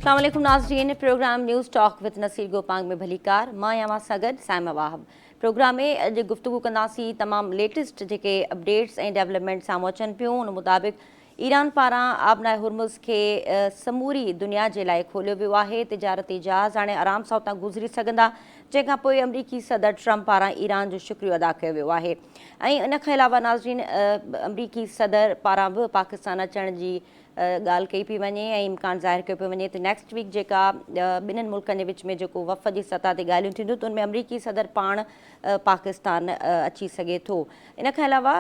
अस्सलाम वालेकुम नाज़रीन, program news talk with Naseer Gopang में भलीकार मां यामा सगद साइमा वाहब। प्रोग्राम में अॼु गुफ्तगू कंदासीं तमामु लेटेस्ट जेके अपडेट्स ऐं डेवलपमेंट साम्हूं अचनि पियूं। उन मुताबिक़ ईरान पारां आबनाए हुरमुज़ खे समूरी दुनिया जे लाइ खोलियो वियो आहे। तिजारती जहाज़ हाणे आराम सां उतां गुज़री सघंदा, जंहिंखां पोइ अमरीकी सदर ट्रम्प पारां ईरान जो शुक्रियो अदा कयो वियो आहे। ऐं इन खां अलावा नाज़रीन, अमरीकी सदर पारां बि पाकिस्तान अचण जी ॻाल्हि कई पई वञे ऐं इम्कान ज़ाहिर कयो पियो वञे त नेक्स्ट वीक जेका ॿिन्हिनि मुल्कनि जे विच में जेको वफ़द जी सतह ते ॻाल्हियूं थींदियूं त उनमें अमरीकी सदर पाण पाकिस्तान अची सघे थो। इन खां अलावा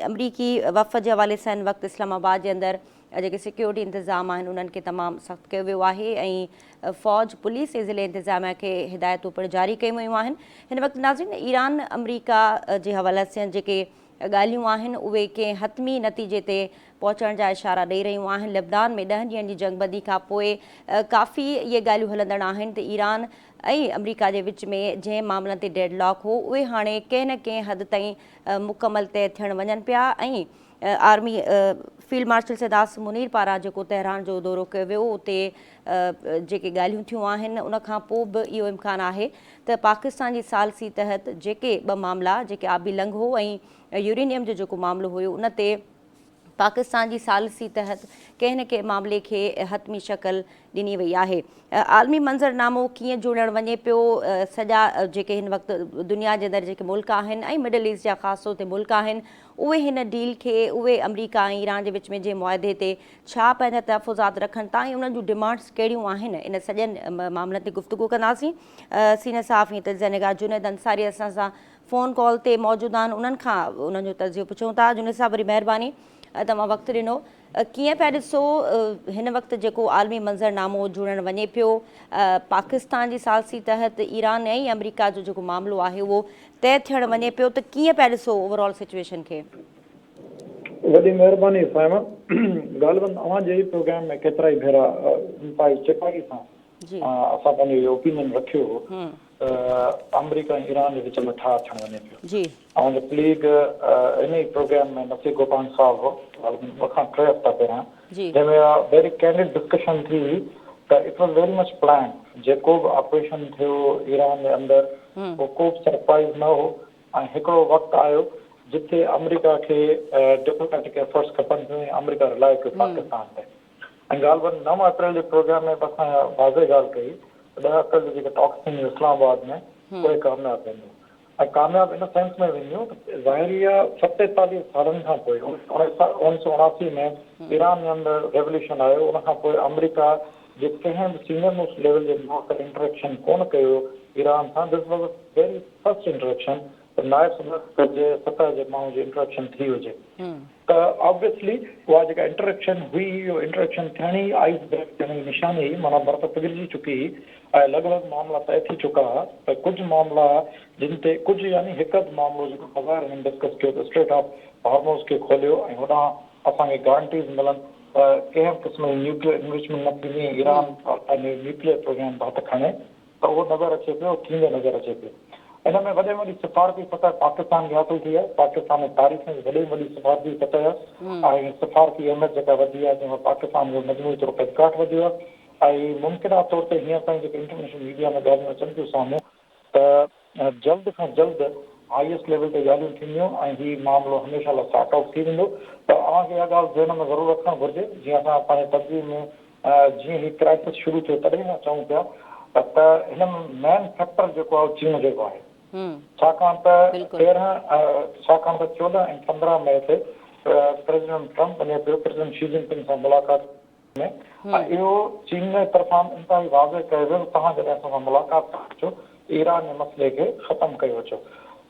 अमरीकी वफ़द जे हवाले सां हिन वक़्तु इस्लामाबाद जे अंदरि जेके सिक्योरिटी इंतज़ाम आहिनि उन्हनि खे तमामु सख़्तु कयो वियो आहे ऐं फ़ौज पुलिस ऐं ज़िले इंतज़ामिया खे हिदायतूं पिणु जारी कयूं वियूं आहिनि। हिन वक़्तु नाज़रीन, ईरान अमरीका जे हवाले सां जेके ॻाल्हियूं आहिनि उहे कंहिं हतमी नतीजे ते पहुचण जा इशारा ॾेई रहियूं आहिनि। लेबनान में 10 ॾींहंनि जी जंगबंदी खां पोइ काफ़ी इहे ॻाल्हियूं हलंदड़ आहिनि त ईरान ऐं अमरीका जे विच में जंहिं मामलनि ते डेडलॉक हो उहे हाणे कंहिं न कंहिं हद ताईं मुकमल तइ थियण वञनि पिया ऐं आर्मी फील्ड मार्शल सिदास मुनीर पारां जेको तेहरान जो दौरो कयो वियो, उते जेके ॻाल्हियूं थियूं आहिनि उनखां पोइ बि इहो इम्कानु आहे त पाकिस्तान जी सालसी तहत जेके 2 मामला जेके आबी लंघो ऐं यूरेनियम जो जेको मामिलो हुयो उन ते पाकिस्तान जी सालसी तहत कंहिं न कंहिं मामले खे हतमी शक्ल ॾिनी वई आहे। आलमी मंज़रनामो कीअं जुड़णु वञे पियो, सॼा जेके हिन वक़्तु दुनिया जे अंदरि जेके मुल्क आहिनि ऐं मिडल ईस्ट जा ख़ासि तौर ते मुल्क आहिनि उहे हिन डील खे उहे अमरीका ऐं ईरान जे विच में जे मुआदे ते छा पंहिंजा तहफ़ुज़ात रखनि था ऐं उन्हनि जूं डिमांड्स कहिड़ियूं आहिनि, इन सॼनि मामलनि ते गुफ़्तगू कंदासीं। सीनियर सहाफ़ी तज़िया निगार जुनैद अंसारी असां सां फ़ोन कॉल ते मौजूदु आहिनि, उन्हनि खां उन्हनि जो तज़ियो पुछूं था। जुनैद साहब, वरी महिरबानी तव्हां वक़्तु ॾिनो। कीअं पिया ॾिसो हिन वक़्तु जेको आलमी मंज़रनामो जुड़णु वञे पियो, पाकिस्तान जी सालसी तहत ईरान ऐं अमरीका जो जेको मामिलो आहे उहो तइ थियणु वञे पियो, त कीअं पिया ॾिसो ओवरऑल सिचुएशन खे? वॾी महिरबानी साइमा। ग़ालिबन अव्हांजे ई प्रोग्राम में केतिरा ई भेरा चिकाई सां असां पंहिंजो इहो ओपिनियन रखियो हो त अमरीका ऐं ईरान जे विच में ठा थियणु वञे पियो। अव्हांजो प्लीग इन ई प्रोग्राम में नसीर गोपान साहब हो मूंखां 3 हफ़्ता पहिरियां, जंहिंमें वेरी कैंडिड डिस्कशन थी हुई त it was very much plan. जेको बि ऑपरेशन थियो ईरान जे अंदरि उहो को बि सरप्राइज़ न हो ऐं हिकिड़ो वक़्तु आयो जिथे अमरीका खे डिप्लोमेटिक एफर्ट्स खपनि पियूं ऐं अमरीका रिलाए कयो पाकिस्तान ते। ऐं ॻाल्हि 9 अप्रैल जे प्रोग्राम में असां वाज़े ॻाल्हि कई 10 अप्रैल जो जेके टॉक्स थियनि इस्लामाबाद में उहे कामयाबु वेंदियूं ऐं कामयाबु इन सेंस में वेंदियूं त ज़ाहिरी 47 सालनि खां पोइ 1979 में ईरान जे अंदरि रेवल्यूशन आयो। उनखां पोइ अमरीका जे कंहिं बि सीनियर मोस्ट लेवल जे माण्हू इंटरेक्शन कोन कयो ईरान सां। This was a very first interaction नायब सदर जे सतह जे माण्हू जी इंटरेक्शन थी हुजे त ऑब्वियसली उहा जेका इंटरेक्शन हुई इहो इंटरेक्शन थियणी आइस ब्रेक थियण जी निशानी हुई, माना बर्फ़ पिघलजी चुकी हुई ऐं लॻभॻि मामला तइ थी चुका हुआ। त कुझु मामला जिन ते कुझु यानी हिकु अधु मामिलो जेको ख़बर हिननि डिस्कस कयो त स्ट्रेट ऑफ हॉर्मोज़ खे खोलियो ऐं होॾां असांखे गारंटीज़ मिलनि त कंहिं क़िस्म जी न्यूक्लियर इन्वेस्टमेंट न थींदी, ईरान पंहिंजो न्यूक्लियर प्रोग्राम हथ खणे त उहो नज़र अचे पियो, थींदो नज़र अचे पियो। इन में वॾे में वॾी सिफ़ारती सतह पाकिस्तान खे हासिल थी आहे। पाकिस्तान में तारीख़ में वॾे में वॾी सिफ़ारती सतह ऐं सिफ़ारती अहमियत जेका वधी आहे जंहिंमें पाकिस्तान जो मजमूई तौर ते रिकॉर्ड वधियो आहे ऐं मुमकिना तौर ते हीअं ताईं जेके इंटरनेशनल मीडिया में ॻाल्हियूं अचनि थियूं साम्हूं त जल्द खां जल्द हाईएस्ट लेवल ते ॻाल्हियूं थींदियूं ऐं हीउ मामिलो हमेशह लाइ सॉर्ट आउट थी वेंदो। त अव्हांखे इहा ॻाल्हि ज़हन में ज़रूरु रखणु घुरिजे। जीअं असां पंहिंजे तस्वीर में जीअं हीउ क्राइसिस शुरू थियो तॾहिं खां चऊं पिया त हिन में मेन फैक्टर जेको आहे चीन जेको आहे, छाकाणि त 14 ऐं 15 मई ते प्रेसिडेंट ट्रम्प वञे पियो प्रेसिडेंट शी जिनपिंग सां मुलाक़ात में ऐं इहो चीन जे तरफ़ां इंतिहाई वाज़े कयो वियो तव्हां जॾहिं असां सां मुलाक़ात था अचो ईरान जे मसइले खे ख़तमु कयो अचो।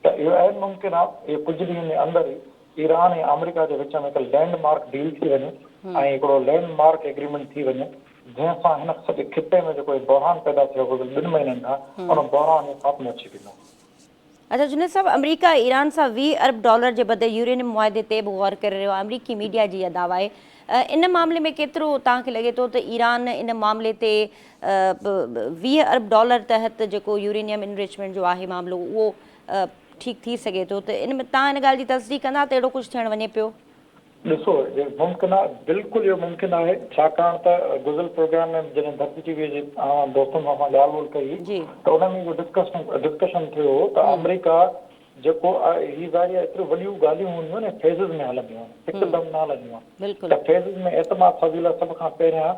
त इहो ऐं मुमकिन आहे इहो कुझु ॾींहनि जे अंदरि ई ईरान ऐं अमरीका जे विच में हिकु लैंडमार्क डील थी वञे ऐं हिकिड़ो लैंडमार्क एग्रीमेंट थी वञे जंहिं सां हिन सॼे खिते में जेको बहरान पैदा थियो 2 महीननि खां उन बहरान जो ख़ात्मो अची वेंदो। अच्छा जुनैद साहब, अमरीका ईरान सां $20 अरब जे बदिले यूरेनियम मुआदे ते बि गौर करे रहियो आहे। अमरीकी मीडिया जी इहा दावा आहे। इन मामले में केतिरो तव्हांखे लॻे थो त ईरान इन मामले ते $20 अरब तहत जेको यूरेनियम इनरिचमेंट जो आहे मामिलो उहो ठीकु थी सघे थो, त इन में तव्हां इन ॻाल्हि जी तस्दीक कंदा त अहिड़ो कुझु थियणु वञे पियो? ॾिसो जे मुमकिन आहे, बिल्कुलु इहो मुमकिन आहे, छाकाणि त गुज़िरियल प्रोग्राम में जॾहिं धरती टीवीअ जे दोस्तनि सां असां ॻाल्हि ॿोल कई जी त उन में इहो डिस्कशन थियो त अमेरिका जेको आहे ही ज़ाहिर एतिरियूं वॾियूं ॻाल्हियूं हूंदियूं आहिनि फेज़िस में हलंदियूं आहिनि, हिकदमि न हलंदियूं आहिनि। बिल्कुलु त फेज़िस में एतमाद फज़ीला सभ खां पहिरियां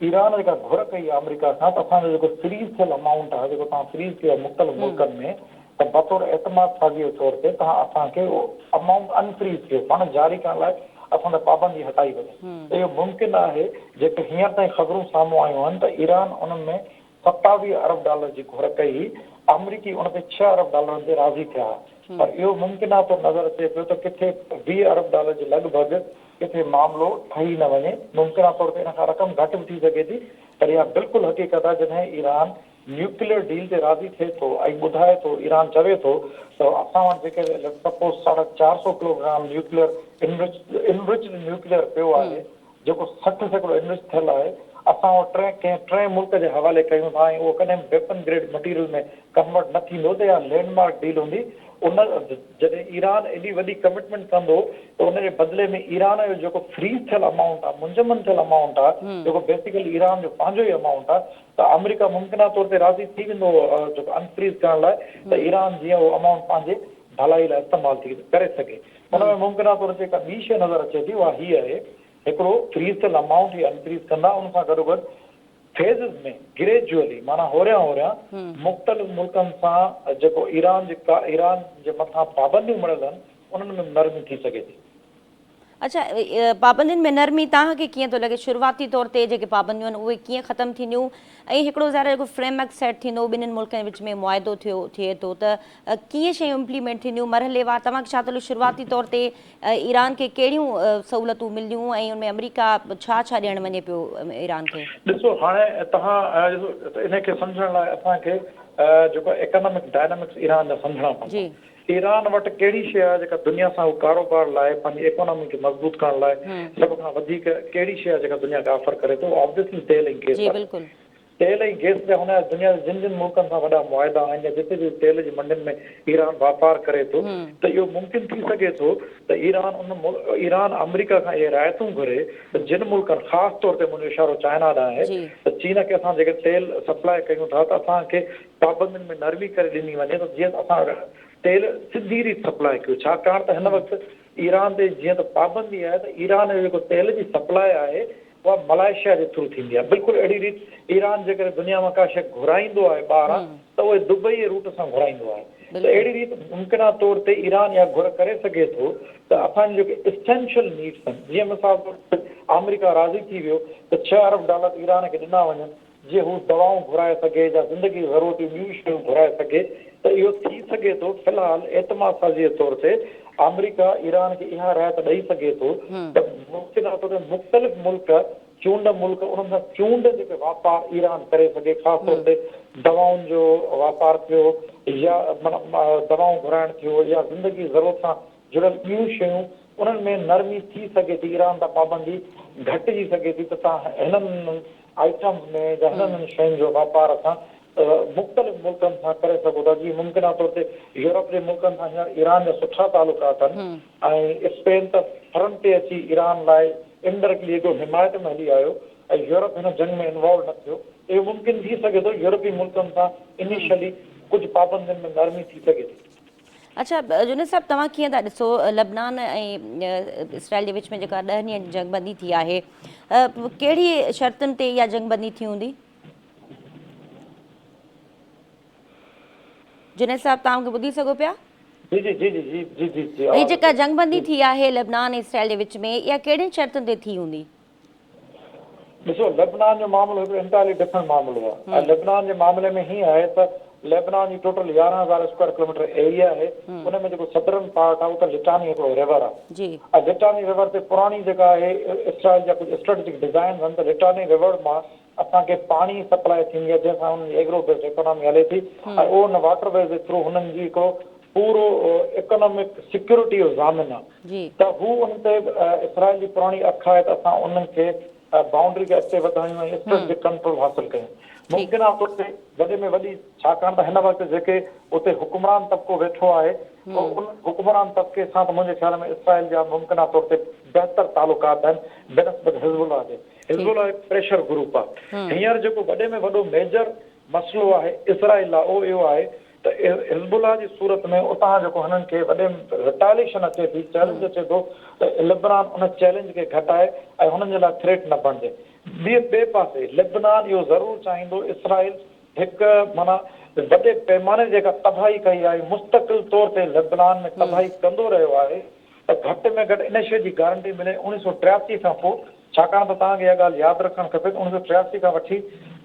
ईरान जेका घुर कई आहे अमेरिका खां त असांजो जेको फ्रीज़ थियल अमाउंट आहे, जेको तव्हां फ्रीज़ कयो आहे मुख़्तलिफ़ मुल्कनि में, त बतौर एतमाद साज़ी जे तौर ते तव्हां असांखे उहो अमाउंट अनफ्रीज़ कयो, पाण जारी करण लाइ असां पाबंदी हटाई वञे। त इहो मुमकिन आहे जेके हींअर ताईं ख़बरूं साम्हूं आयूं आहिनि त ईरान उन्हनि में 27 अरब डॉलर जी घुर कई, अमरीकी उन ते 6 अरब डॉलरनि ते राज़ी थिया, पर इहो मुमकिन आहे त नज़र अचे पियो त किथे 20 अरब डॉलर जे लॻभॻि किथे मामिलो ठही न वञे, मुमकिन तौर ते इन खां रक़म घटि बि थी सघे थी, पर इहा बिल्कुलु हक़ीक़त आहे जॾहिं ईरान न्यूक्लियर डील ते राज़ी थिए थो ऐं ॿुधाए थो, ईरान चवे थो त असां वटि जेके suppose 450 kilogram nuclear enriched nuclear पियो आहे, जेको 60 सैकड़ो इनरिच थियल आहे, असां वटि टे मुल्क जे हवाले कयूं था ऐं उहो कॾहिं वेपन ग्रेड मटीरियल में कन्वर्ट न थींदो त इहा लैंडमार्क डील हूंदी। उन जॾहिं ईरान एॾी वॾी कमिटमेंट कंदो त उन जे बदिले में ईरान जो जेको फ्रीज़ थियल अमाउंट आहे, मुंजमन थियल अमाउंट आहे, जेको बेसिकली ईरान जो पंहिंजो ई अमाउंट आहे, त अमेरिका मुमकिन तौर ते राज़ी थी वेंदो जेको अनफ्रीज़ करण लाइ, त ईरान जीअं उहो अमाउंट पंहिंजे भलाई लाइ इस्तेमालु थी करे सघे। हुन में मुमकिन तौर ते जेका ॿी शइ नज़र अचे थी उहा हीअ आहे, हिकिड़ो फ्रीज़ थियल अमाउंट ई अनफ्रीज़ कंदा, उन सां गॾोगॾु फेज़िस में ग्रेजुअली माना होरियां होरियां मुख़्तलिफ़ मुल्कनि सां जेको ईरान जे मथां पाबंदियूं मड़ियल आहिनि उन्हनि में नरमी थी सघे थी। अच्छा, पाबंदियुनि में नरमी तव्हांखे कीअं थो लॻे, शुरूआती तौर ते जेके पाबंदियूं आहिनि उहे कीअं ख़तमु थींदियूं, ऐं हिकिड़ो ज़ाहिर जेको फ्रेमवर्क सेट थींदो ॿिन्हिनि मुल्कनि विच में मुआइदो थिए थो त कीअं शयूं इम्प्लीमेंट थींदियूं मरहलेवार, तव्हांखे छा थो लॻे शुरूआती तौर ते ईरान खे कहिड़ियूं सहूलियतूं मिलंदियूं ऐं उनमें अमेरिका छा छा ॾियणु वञे पियो ईरान खे? ॾिसो हाणे तव्हां इनखे सम्झण लाइ असांखे जेको इकोनॉमिक डायनामिक्स ईरान जा सम्झणा पवंदा। ईरान वटि कहिड़ी शइ आहे जेका दुनिया सां कारोबार लाइ पंहिंजी इकोनॉमी खे मज़बूत करण लाइ सभ खां वधीक कहिड़ी शइ आहे जेका दुनिया खे ऑफर करे थो, ऑब्वियसली तेल ऐं गैस आहे। तेल ऐं गैस जा हुन दुनिया जे जिन मुल्कनि सां वॾा मुआइदा आहिनि या जिते जिते तेल जी मंडियुनि में ईरान वापारु करे थो, त इहो मुमकिन थी सघे थो त ईरान अमेरिका खां इहे रायतूं घुरे त जिन मुल्कनि ख़ासि तौर ते मुंहिंजो इशारो चाइना ॾांहुं आहे त चीन खे असां जेके तेल सप्लाई कयूं था त असांखे पाबंदियुनि में नरमी करे ॾिनी वञे त जीअं असां तेल सिधी रीति सप्लाई कयूं, छाकाणि त हिन वक़्तु ईरान ते जीअं त पाबंदी आहे त ईरान जो जेको तेल जी सप्लाई आहे उहा मलाइशिया जे थ्रू थींदी आहे। बिल्कुलु अहिड़ी रीति ईरान जेकॾहिं दुनिया मां का शइ घुराईंदो आहे ॿाहिरां त उहे दुबई जे रूट सां घुराईंदो आहे, त अहिड़ी रीति मुमकिन तौर ते ईरान इहा घुर करे सघे थो त असांजे जेके इसेंशियल नीड्स आहिनि, जीअं मिसाल तौर ते अमेरिका राज़ी थी वियो त 6 अरब डॉलर ईरान खे ॾिना वञनि, जीअं हू दवाऊं घुराए सघे या ज़िंदगी ज़रूरतियूं ॿियूं शयूं घुराए सघे, त इहो थी सघे थो। फ़िलहालु एतमाद साज़ी जे तौर ते अमेरिका ईरान खे इहा रायत ॾेई सघे थो त मुमकिन तौर ते मुख़्तलिफ़ मुल्क चूंड मुल्क उन्हनि सां चूंड जेके वापारु ईरान करे सघे, ख़ासि तौर ते दवाउनि जो वापारु थियो या दवाऊं घुराइण थियो या ज़िंदगी ज़रूरत सां जुड़ियल ॿियूं शयूं, उन्हनि में नरमी थी सघे थी, ईरान तां पाबंदी घटिजी सघे थी, त तव्हां हिननि आइटम्स में या हिननि शयुनि जो वापारु असां मुख़्तलिफ़ मुल्कनि सां करे सघूं था। जीअं मुमकिन तौर ते यूरोप जे मुल्कनि सां हींअर ईरान जा सुठा तालुकात आहिनि ऐं स्पेन त फ्रंट ते अची ईरान लाइ इनडायरेक्टली हिकिड़ो हिमायत में हली आयो ऐं यूरोप हिन जंग में इन्वॉल्व न थियो। इहो मुमकिन थी सघे थो यूरोपी मुल्कनि सां इनिशियली कुझु पाबंदियुनि में नरमी थी सघे थी। अच्छा जुनेद साहब, तव्हां कीअं था ॾिसो लबनान ऐं इसराइल जे विच में जेका 10 ॾींहंनि जी जंगबंदी थी आहे, कहिड़ी शर्तुनि ते इहा जंगबंदी थी हूंदी? जुनेद साहब, तव्हां मूंखे ॿुधी सघो पिया? जी जी जी जी जी जी जी जी हीअ जेका जंगबंदी थी आहे लबनान ऐं इसराइल जे विच में, इहा कहिड़ियुनि शर्तुनि ते थी हूंदी? ॾिसो, लेबनान जो मामिलो हिकिड़ो इंटायरली डिफरेंट मामिलो आहे। ऐं लेबनान जे मामले में हीअं आहे त लेबनान जी टोटल 11,000 स्क्वायर किलोमीटर एरिया आहे, उन में जेको सदरन पार्ट आहे उहो त लिटानी हिकिड़ो रिवर आहे ऐं लिटानी रिवर ते पुराणी जेका आहे इसराइल जा कुझु स्ट्रेटेजिक डिज़ाइन आहिनि त लिटानी रिवर मां असांखे पाणी सप्लाई थींदी आहे जंहिंसां हुननि जी एग्रो बेस्ड इकोनॉमी हले थी ऐं उहो हुन वाटरवेज जे थ्रू हुननि जी हिकिड़ो पूरो इकोनॉमिक सिक्योरिटी जो ज़ामिन आहे। त हू उन ते इसराइल जी पुराणी अख आहे त असां उन्हनि खे बाउंड्री खे अॻिते वधायूं ऐं स्ट्रेस खे कंट्रोल हासिल कयूं। मुमकिन आहे तौर ते वॾे में वॾी, छाकाणि त हिन वक़्तु जेके उते हुकुमरान तबिको वेठो आहे उन हुकुमरान तबिके सां त मुंहिंजे ख़्याल में इसराइल जा मुमकिन आहे तौर ते बहितर तालुकात आहिनि बेनस्बत हिज़बुल्लाह जे। हिज़बुल्लाह हिकु प्रेशर ग्रुप आहे। हींअर जेको वॾे में वॾो मेजर मसइलो आहे इसराइल लाइ उहो इहो आहे त हिज़बुल्लाह जी सूरत में उतां जेको हिननि खे वॾे रिटालिएशन अचे थी, चैलेंज अचे थो त लेबनान उन चैलेंज खे घटाए ऐं हुननि जे लाइ थ्रेट न बणिजे। ॿिए पासे लेबनान इहो ज़रूरु चाहींदो इसराइल हिकु माना वॾे पैमाने जेका तबाही कई आहे मुस्तक़िल तौर ते लेबनान में तबाही कंदो रहियो आहे त घटि में घटि इन शइ जी गारंटी मिले 1983 खां पोइ, छाकाणि त तव्हांखे इहा ॻाल्हि यादि रखणु खपे त 1983 खां वठी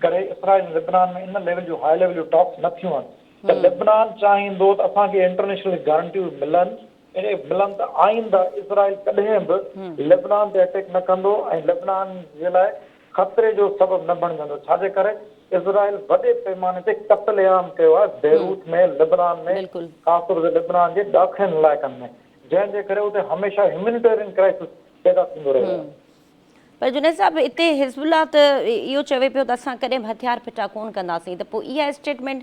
करे इसराइल लेबनान में इन लेवल जूं हाई लेवल जूं टॉक्स न थियूं आहिनि। त लेबनान चाहींदो त असांखे इंटरनेशनल गारंटियूं मिलनि त आईंदा इसराइल कॾहिं बि लेबनान ते अटैक न कंदो ऐं लेबनान जे लाइ ख़तरे जो सबबु न बणिजंदो। छाजे करे इसराइल वॾे पैमाने ते क़त्लेआम कयो आहे बेरूत में, लेबनान में, ख़ासि तौर ते लेबनान जे ॾाखिनि इलाइक़नि में, जंहिंजे करे उते हमेशह ह्यूमैनिटेरियन क्राइसिस पैदा थींदो रहियो आहे। पर जुनैद साहब, हिते हिज़बुल्लाह त इहो चवे पियो त असां कॾहिं बि हथियार फिटा कोन कंदासीं, त पोइ इहा स्टेटमेंट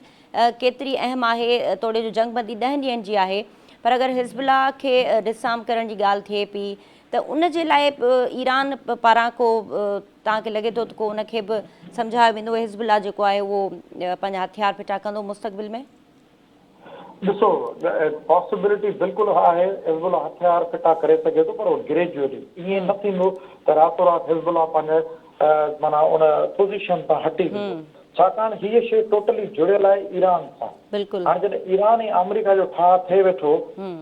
केतिरी अहम आहे? तोड़े जो जंगबंदी 10 ॾींहंनि जी आहे, पर अगरि हिज़बुल्लाह खे डिसाम करण जी ॻाल्हि थिए पई त उन जे लाइ ईरान पारां को तव्हांखे लॻे थो त को उनखे बि सम्झायो वेंदो हिज़बुल्लाह जेको आहे उहो पंहिंजा हथियार फिटा कंदो मुस्तक़बिल में? ॾिसो, पॉसिबिलिटी बिल्कुलु आहे हिज़बुल्लाह हथियार फिटा करे सघे थो, पर उहो ग्रेजुअली, ईअं न थींदो त रातो राति हिज़बुल्लाह पंहिंजे माना उन पोज़ीशन तां हटी वेंदो, छाकाणि हीअ शइ टोटली जुड़ियल आहे ईरान सां। हाणे जॾहिं ईरान ऐं अमेरिका जो ठाह थिए वेठो,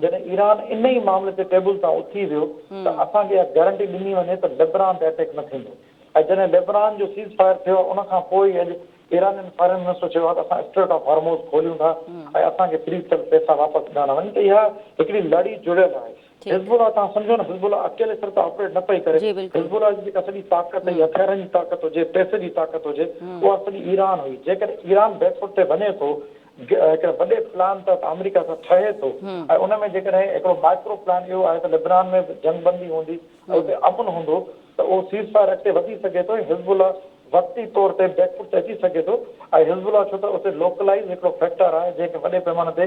जॾहिं ईरान इन ई मामले ते टेबल तां उथी वियो त असांखे इहा गारंटी ॾिनी वञे त लेबनान ते अटैक न थींदो। ऐं जॾहिं लेबनान जो सीज़ फायर थियो उन खां पोइ अॼु ईरानियन फॉरेन मिनिस्टर चयो आहे त असां स्ट्रेट ऑफ हॉर्मोज़ खोलियूं था ऐं असांखे फ्री थियल पैसा वापसि ॾियणा वञनि। त इहा हिकिड़ी लड़ी जुड़ियल आहे। हिज़बुल्लाह तव्हां सम्झो न, हिज़बुल्लाह अकेले सिर त ऑपरेट न पई करे, हिज़बुल्लाह जी जेका सॼी ताक़त हुई, हथियारनि जी ताक़त हुजे, पैसे जी ताक़त हुजे, उहा सॼी ईरान हुई। जेकॾहिं ईरान बैकफुट ते वञे थो हिकिड़े वॾे प्लान त अमेरिका सां ठहे थो ऐं उन में जेकॾहिं हिकिड़ो माइक्रो प्लान इहो आहे त लेबनान में जंगबंदी हूंदी, उते अमन हूंदो, त उहो सीज़ फायर अॻिते वधी सघे थो। हिज़बुल्लाह वक़्ती तौर ते बैकफुट ते अची सघे थो ऐं हिज़बुल्लाह छो त उते लोकलाइज़ हिकिड़ो फैक्टर आहे जंहिंखे वॾे पैमाने ते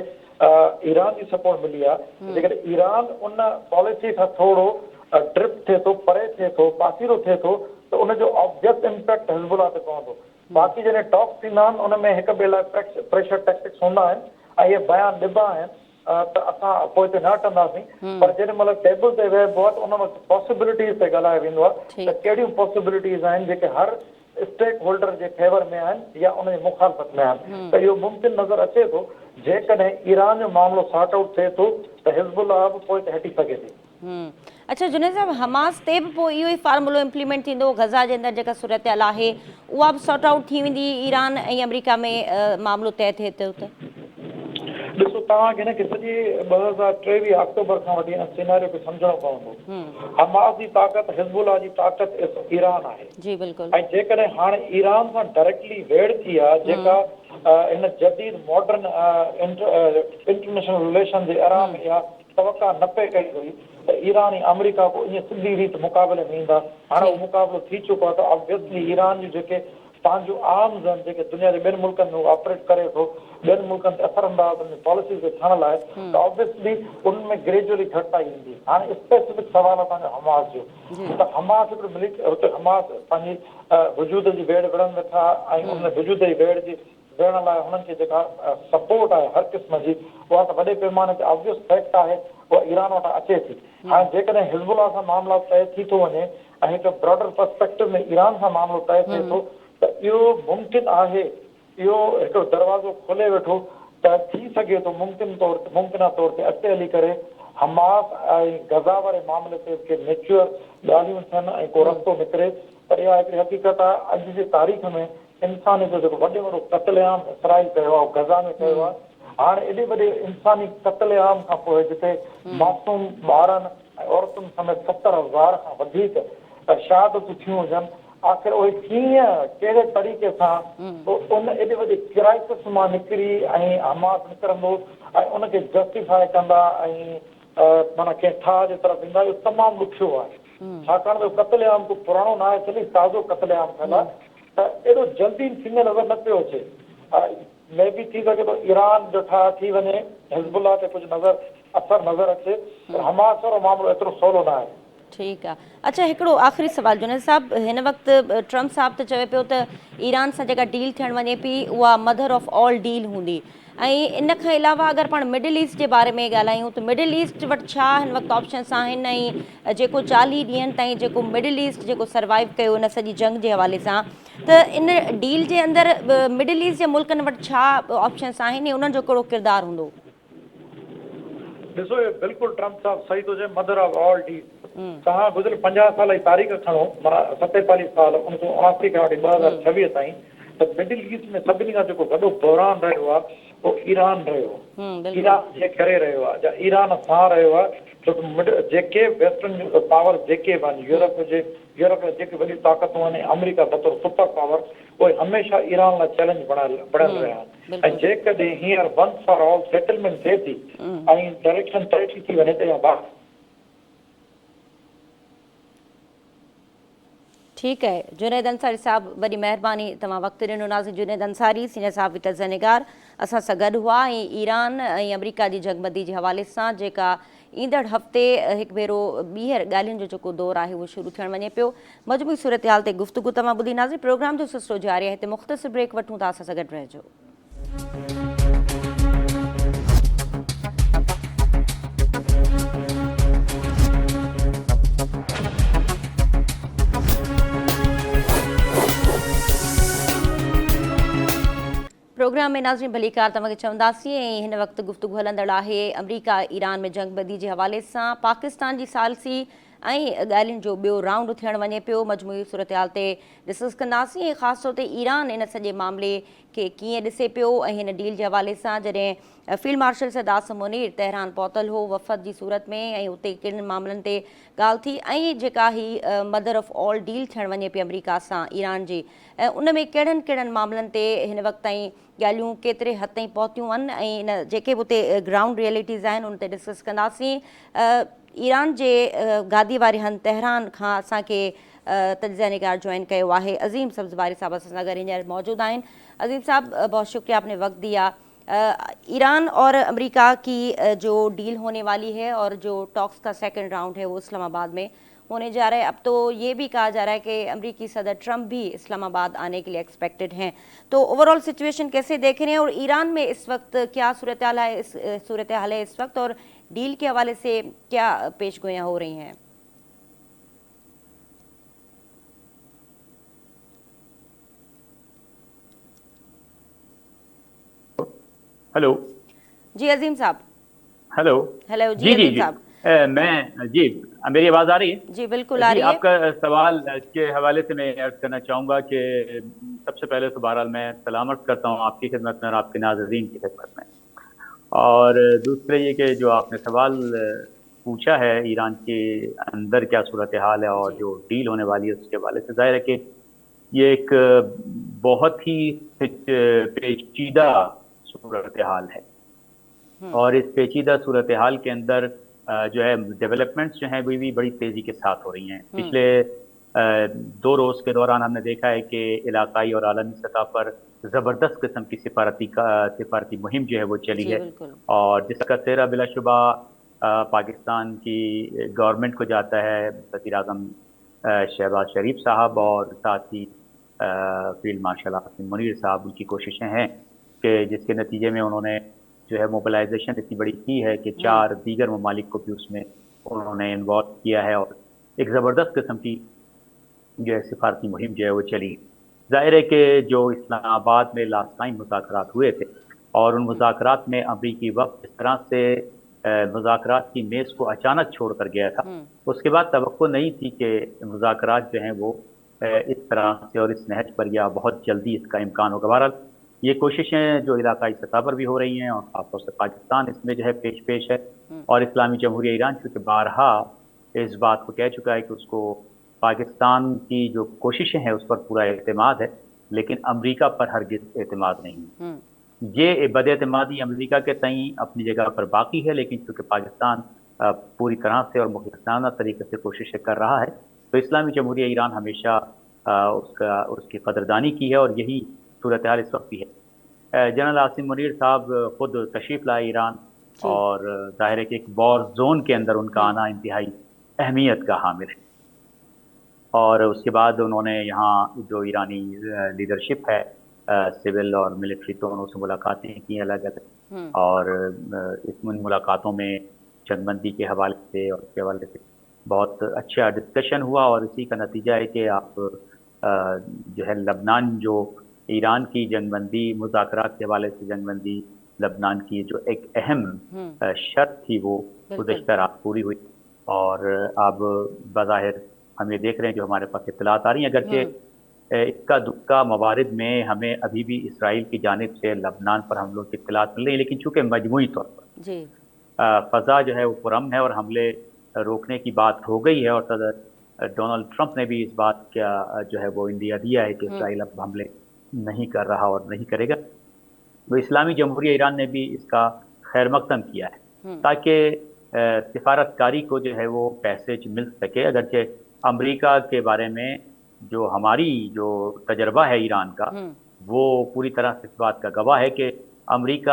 ईरान जी सपोर्ट मिली आहे। जेकॾहिं ईरान उन पॉलिसी खां थोरो ड्रिफ्ट थिए थो, परे थिए थो, पासीरो थिए थो, त उनजो ऑब्जेक्ट इम्पैक्ट हिज़बुल्लाह ते पवंदो। बाक़ी जॾहिं टॉक्स थींदा आहिनि उन में हिक ॿिए लाइ प्रेशर टैक्टिक्स हूंदा आहिनि ऐं इहे बयान ॾिबा आहिनि त असां पोइ हिते न हटंदासीं, पर जेॾी महिल टेबल ते वेहबो आहे त उन वक़्तु पॉसिबिलिटीज़ ते ॻाल्हाए वेंदो आहे त कहिड़ियूं पॉसिबिलिटीज़ आहिनि जेके हर स्टेक होल्डर जे फेवर में आहिनि या उनजे मुखालफ़त में आहिनि। त इहो मुमकिन नज़र अचे थो जेकॾहिं ईरान जो मामिलो सॉर्ट आउट थिए थो त हिज़बुल्लाह बि पोइ ते हटी सघे थी। अच्छा जुनैद साहब, हमास ते बि पोइ इहो ई फार्मूलो इम्प्लीमेंट थींदो? गज़ा जे अंदरि जेका सूरतहाल आहे उहा बि सॉर्ट आउट थी वेंदी ईरान ऐं अमेरिका में मामिलो तइ थिए थो त? ॾिसो, तव्हांखे हिनखे सॼी 2023 अक्टूबर खां वठी हिन सिनेरियो खे सम्झणो पवंदो। हमास जी ताक़त हिज़बुल्लाह जी ताक़त ईरान आहे। जी बिल्कुलु। ऐं जेकॾहिं हाणे ईरान सां डायरेक्टली वेड़ थी आहे, जेका हिन जदीद मॉडर्न इंटरनेशनल रिलेशन जे एरा में इहा तवका न पे कई हुई त ईरान ऐं अमेरिका को ईअं सिधी रीति मुक़ाबले में ईंदा। हाणे उहो मुक़ाबिलो थी चुको आहे त ऑब्वियसली ईरान जूं जेके पंहिंजूं आर्म्स आहिनि जेके दुनिया जे ॿियनि मुल्कनि में ऑपरेट करे थो, ॿियनि मुल्कनि ते असर अंदाज़ पॉलिसीज़ खे खणण लाइ, त ऑब्वियसली उनमें ग्रेजुअली घटिताई ईंदी। हाणे स्पेसिफिक सवाल आहे तव्हांजो हमास जो, त हमास हिकिड़ो मिलिटरी हुते हमास पंहिंजी वजूद जी वेड़ विढ़नि वेठा ऐं उन वजूद जी वेड़ जी विढ़ण लाइ हुननि खे जेका सपोर्ट आहे हर क़िस्म जी, उहा त वॾे पैमाने ते ऑब्वियस फैक्ट आहे, उहा ईरान वटां अचे थी। हाणे जेकॾहिं हिज़बुल्लाह सां मामला तइ थी थो वञे ऐं हिकु ब्रॉडर पर्सपेक्टिव में ईरान सां मामिलो तइ थिए थो त इहो मुमकिन आहे, इहो हिकिड़ो दरवाज़ो खोले वेठो त थी सघे थो मुमकिना तौर ते अॻिते हली करे हमास ऐं गज़ा वारे मामले ते के मैच्योर ॻाल्हियूं थियनि ऐं को रस्तो निकिरे। पर इहा हिकिड़ी हक़ीक़त आहे अॼु जे तारीख़ में इंसानी जो जेको वॾे वॾो क़त्लेआम इसराइल कयो आहे, गज़ा में कयो आहे, हाणे एॾे वॾे इंसानी क़त्लेआम खां पोइ जिते मासूम ॿारनि ऐं औरतुनि समेत 70,000 खां वधीक शहादतूं थियूं हुजनि, आख़िर उहे कीअं कहिड़े तरीक़े सां उन एॾे वॾे क्राइसिस मां निकिरी ऐं हमास निकिरंदो ऐं उनखे जस्टिफाई कंदा ऐं माना कंहिं ठाह जे तरफ़ ईंदा, इहो तमामु ॾुखियो आहे। छाकाणि त क़त्लेआम को पुराणो न आहे चली ताज़ो क़त्लेआम थियल आहे त एॾो जल्दी थींदे नज़र न पियो अचे मे बि थी सघे थो ईरान जो थी वञे हिज़बुल्लाह ते कुझु असर नज़र अचे पर हमास वारो मामिलो एतिरो सवलो न आहे ठीकु आहे अच्छा हिकिड़ो आख़िरी सुवाल जुनैद साहब हिन वक़्तु ट्रम्प साहब त चवे पियो त ईरान सां जेका डील थियणु वञे पई उहा मदर ऑफ ऑल डील हूंदी ऐं इन खां अलावा अगरि पाण मिडिल ईस्ट जे बारे में ॻाल्हायूं त मिडिल ईस्ट वटि छा हिन वक़्तु ऑप्शन्स आहिनि ऐं जेको 40 ॾींहंनि ताईं जेको मिडिल ईस्ट जेको सर्वाइव कयो इन सॼी जंग जे हवाले सां त इन डील जे अंदरि मिडिल ईस्ट जे मुल्कनि वटि छा ऑप्शन्स आहिनि ऐं उन्हनि जो कहिड़ो किरदारु हूंदो ॾिसो बिल्कुलु ट्रम्प साहब सही थो चए मदर ऑफ ऑल डील तव्हां गुज़िरियल 50 साल जी तारीख़ खणो 47 साल 1979 खां वठी 2026 ताईं त मिडिल ईस्ट में सभिनी खां जेको वॾो बहरान रहियो आहे उहो ईरान रहियो ईरान जे करे रहियो आहे या ईरान सां रहियो आहे छो जेके वेस्टर्न पावर जेके बि आहिनि यूरोप में जेके वॾियूं ताक़तूं आहिनि अमेरिका बतौर सुपर पावर उहे हमेशह ईरान लाइ चैलेंज बणियल रहिया आहिनि ऐं जेकॾहिं हींअर वंस फॉर ऑल सेटलमेंट थिए थी ऐं डायरेक्शन तय थी वञे त या ठीकु आहे जुनैद अंसारी साहब वॾी महिरबानी तव्हां वक़्तु ॾिनो नाज़िन जुनैद अंसारी सीनियर साहब तज़निगार असां सां गॾु हुआ ऐं ईरान ऐं अमरीका जी जंगबंदी जे हवाले सां जेका ईंदड़ हफ़्ते हिकु भेरो ॿीहर ॻाल्हियुनि जो जेको दौरु आहे उहो शुरू थियणु वञे पियो मजमूई सूरत हाल ते गुफ़्तगू तव्हां ॿुधी नाज़िन प्रोग्राम जो सिलसिलो जारी आहे हिते मुख़्तसिर ब्रेक वठूं था असां सां गॾु रहिजो प्रोग्राम में नाज़रीन भलीकार तव्हांखे चवंदासीं ऐं हिन वक़्तु गुफ़्तगू हलंदड़ आहे अमरीका ईरान में जंगबंदी जे हवाले सां पाकिस्तान जी सालसी ऐं ॻाल्हियुनि जो ॿियो राउंड थियणु वञे पियो मजमूई सूरत हाल ते डिस्कस कंदासीं ऐं ख़ासि तौर ते ईरान इन सॼे मामले खे कीअं ॾिसे पियो ऐं हिन डील जे हवाले सां जॾहिं फील्ड मार्शल सदास मुनीर तेहरान पहुतल हो वफ़द जी सूरत में ऐं उते कहिड़नि मामलनि ते ॻाल्हि थी ऐं जेका ही मदर ऑफ ऑल डील थियणु वञे पई अमरीका सां ईरान जी ऐं उन में कहिड़नि कहिड़नि मामलनि ते हिन वक़्तु ताईं ॻाल्हियूं केतिरे हद ताईं पहुतियूं आहिनि ऐं इन जेके बि उते ग्राउंड रियलिटीज़ आहिनि उन ते डिस्कस कंदासीं ईरान जे गादी वारे हंधि तेहरान खां असांखे तजिया निगार ज्वाइन कयो आहे अज़ीम सब्ज़वारी साहब असां सां गॾु हींअर मौजूद आहिनि अज़ीम साहब बहुत शुक्रिया आपने वक्त दिया ईरान और अमेरिका की जो डील होने वाली है और जो टॉक्स का सेकंड राउंड है वो इस्लामाबाद में होने जा रहा है अब तो ये भी कहा जा रहा है कि अमेरिकी सदर ट्रंप भी इस्लामाबाद आने के लिए एक्सपेक्टेड हैं तो ओवरऑल सिचुएशन कैसे देख रहे हैं और ईरान में इस वक्त क्या सूरत हाल है इस वक्त और डील के हवाले से क्या पेशगोइयाँ हो रही हैं हेलो जी अजीम साहब हेलो हेलो जी अजीम साहब मैं जी मेरी आवाज़ आ रही है जी बिल्कुल आ रही है आपका सवाल के हवाले से मैं अर्ज करना चाहूँगा कि सबसे पहले तो बहरहाल मैं सलामत करता हूँ आपकी खिदमत में और आपके नाज़रीन की खिदमत में और दूसरे ये कि जो आपने सवाल पूछा है ईरान के अंदर क्या सूरत हाल है और जो डील होने वाली है उसके हवाले से जाहिर है कि ये एक बहुत ही पेचीदा सूरत हाल है और इस पेचीदा सूरत हाल के अंदर जो है डेवलपमेंट्स जो हैं वो भी बड़ी तेज़ी के साथ हो रही हैं पिछले 2 रोज़ के दौरान हमने देखा है कि इलाकाई और आलमी सतह पर ज़बरदस्त किस्म की सिफारती मुहिम जो है वो चली है और जिसका सेहरा बिलाशुबा पाकिस्तान की गवर्नमेंट को जाता है वज़ीर आज़म शहबाज शरीफ साहब और साथ ही फील्ड मार्शल आसिम मुनीर साहब उनकी कोशिशें हैं कि जिसके नतीजे में उन्होंने जो है मोबिलाइजेशन इतनी बड़ी की है कि 4 दीगर ममालिक को भी उसमें उन्होंने इन्वॉल्व किया है और एक ज़बरदस्त किस्म की जो है सिफारती मुहिम जो है वो चली जाहिर है कि जो इस्लामाबाद में लास्ट टाइम मुज़ाकरात हुए थे और उन मुज़ाकरात में अमरीकी वक्त इस तरह से मुज़ाकरात की मेज़ को अचानक छोड़ कर गया था उसके बाद तवक्को नहीं थी कि मुज़ाकरात जो हैं वो इस तरह से और इस नहज पर या बहुत जल्दी इसका इम्कान होगा बहरहाल ये कोशिशें जो इलाकाई सतह पर भी हो रही हैं और ख़ासतौर से पाकिस्तान इसमें जो है पेश है और इस्लामी जमहूरिया ईरान चूँकि बारहा इस बात को कह चुका है कि उसको पाकिस्तान की जो कोशिशें हैं उस पर पूरा एतमाद है लेकिन अमरीका पर हरगिज़ एतमाद नहीं ये बदएतमादी अमरीका के तई अपनी जगह पर बाकी है लेकिन चूँकि पाकिस्तान پوری طرح سے اور مخلصانہ طریقے سے کوششیں کر رہا ہے. تو اسلامی جمہوریہ ایران ہمیشہ اس کی قدردانی کی ہے اور یہی صورتحال اس وقت بھی ہے. جنرل عاصم منیر صاحب خود تشریف لائے ایران جی اور ظاہر ہے کہ ایک وار زون کے اندر ان کا آنا انتہائی اہمیت کا حامل ہے. اور اس کے بعد انہوں نے یہاں جو ایرانی لیڈرشپ ہے سول اور ملٹری دونوں سے ملاقاتیں کی الگ الگ, اور اس ملاقاتوں میں جنگ بندی کے حوالے سے اور اس کے حوالے سے بہت اچھا ڈسکشن ہوا, اور اسی کا نتیجہ ہے کہ آپ جو ہے لبنان جو ایران کی جنگ بندی مذاکرات کے حوالے سے جنگ بندی لبنان کی جو ایک اہم شرط تھی وہ گزشتہ رات پوری ہوئی, اور اب بظاہر ہم یہ دیکھ رہے ہیں جو ہمارے پاس اطلاعات آ رہی ہیں, اگرچہ اکا دکا موارد میں ہمیں ابھی بھی اسرائیل کی جانب سے لبنان پر حملوں کی اطلاعات مل رہی ہیں, لیکن چونکہ مجموعی طور پر فضا جو ہے وہ پرامن ہے اور حملے روکنے کی بات ہو گئی ہے, اور صدر ڈونلڈ ٹرمپ نے بھی اس بات کا جو ہے وہ اندیا دیا ہے کہ اسرائیل اب حملے نہیں کر رہا اور نہیں کرے گا. تو اسلامی جمہوریہ ایران نے بھی اس کا خیر مقدم کیا ہے تاکہ سفارتکاری کو جو ہے وہ پیسج مل سکے. اگرچہ امریکہ کے بارے میں جو ہماری جو تجربہ ہے ایران کا وہ پوری طرح سے اس بات کا گواہ ہے کہ امریکہ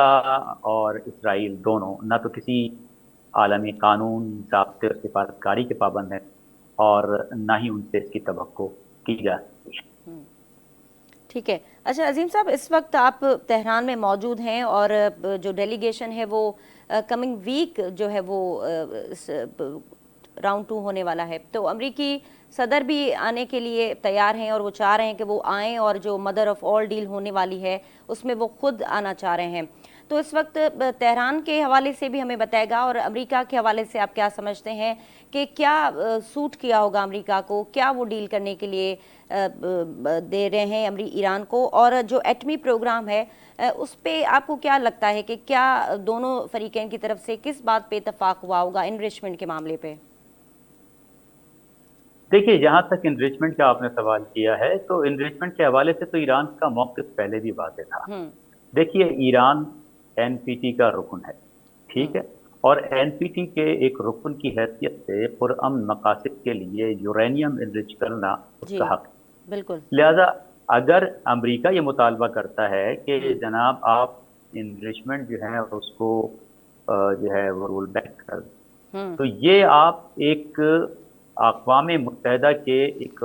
اور اسرائیل دونوں نہ تو کسی عالمی قانون ضابطے اور سفارتکاری کے پابند ہیں اور نہ ہی ان سے اس کی توقع کی جا سکتی ہے. ٹھیک ہے. اچھا عظیم صاحب, اس وقت آپ تہران میں موجود ہیں اور جو ڈیلیگیشن ہے وہ کمنگ ویک جو ہے وہ راؤنڈ 2 ہونے والا ہے, تو امریکی صدر بھی آنے کے لیے تیار ہیں اور وہ چاہ رہے ہیں کہ وہ آئیں, اور جو مدر آف آل ڈیل ہونے والی ہے اس میں وہ خود آنا چاہ رہے ہیں. تو اس وقت تہران کے حوالے سے بھی ہمیں بتائے گا, اور امریکہ کے حوالے سے آپ کیا سمجھتے ہیں کہ کیا سوٹ کیا ہوگا امریکہ کو, کیا وہ ڈیل کرنے کے لیے دے رہے ہیں ایران کو, اور جو ایٹمی پروگرام ہے اس پہ آپ کو کیا لگتا ہے کہ کیا دونوں فریقین کی طرف سے کس بات پہ اتفاق ہوا ہوگا انریچمنٹ کے معاملے پہ؟ دیکھیے, جہاں تک انریچمنٹ کا آپ نے سوال کیا ہے تو انریچمنٹ کے حوالے سے تو ایران کا موقف پہلے بھی واضح تھا. دیکھیے, ایران این پی ٹی کا رکن ہے, ٹھیک ہے, اور این پی ٹی کے ایک رکن کی حیثیت سے پرامن مقاصد کے لیے یورینیم انرچ کرنا اس کا حق ہے. بالکل. لہذا اگر امریکہ یہ مطالبہ کرتا ہے کہ جناب آپ انریچمنٹ جو ہے اس کو جو ہے وہ رول بیک کر دیں, تو یہ آپ ایک اقوام متحدہ کے ایک